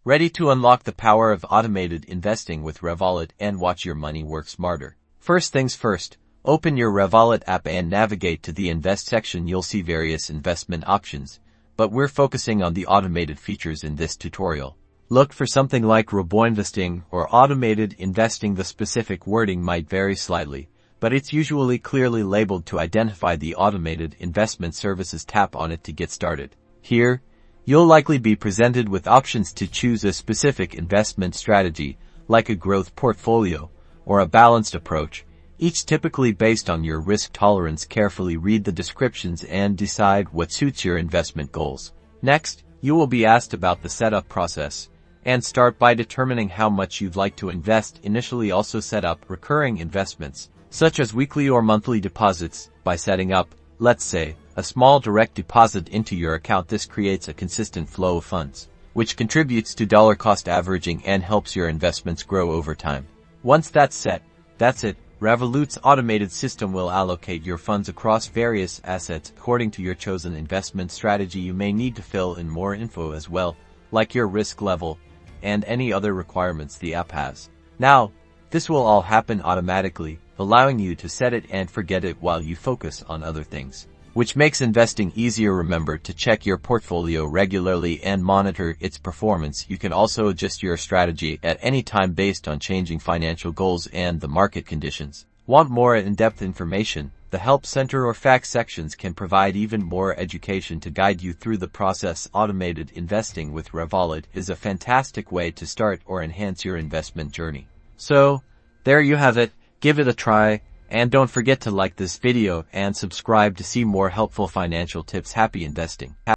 Ready to unlock the power of automated investing with Revolut and watch your money work smarter? First things first, open your Revolut app and navigate to the Invest section. You'll see various investment options, but we're focusing on the automated features in this tutorial. Look for something like RoboInvesting or automated investing. The specific wording might vary slightly, but it's usually clearly labeled to identify the automated investment services. Tap on it to get started. Here, you'll likely be presented with options to choose a specific investment strategy, like a growth portfolio or a balanced approach, each typically based on your risk tolerance. Carefully read the descriptions and decide what suits your investment goals. Next, you will be asked about the setup process, and start by determining how much you'd like to invest initially. Also set up recurring investments, such as weekly or monthly deposits, by setting up, let's say, a small direct deposit into your account. This creates a consistent flow of funds, which contributes to dollar cost averaging and helps your investments grow over time. Once that's set, that's it. Revolut's automated system will allocate your funds across various assets according to your chosen investment strategy. You may need to fill in more info as well, like your risk level and any other requirements the app has. Now, this will all happen automatically, allowing you to set it and forget it while you focus on other things, which makes investing easier. Remember to check your portfolio regularly and monitor its performance. You can also adjust your strategy at any time based on changing financial goals and the market conditions. Want more in-depth information? The Help Center or Facts sections can provide even more education to guide you through the process. Automated investing with Revolut is a fantastic way to start or enhance your investment journey. So, there you have it. Give it a try. And don't forget to like this video and subscribe to see more helpful financial tips. Happy investing.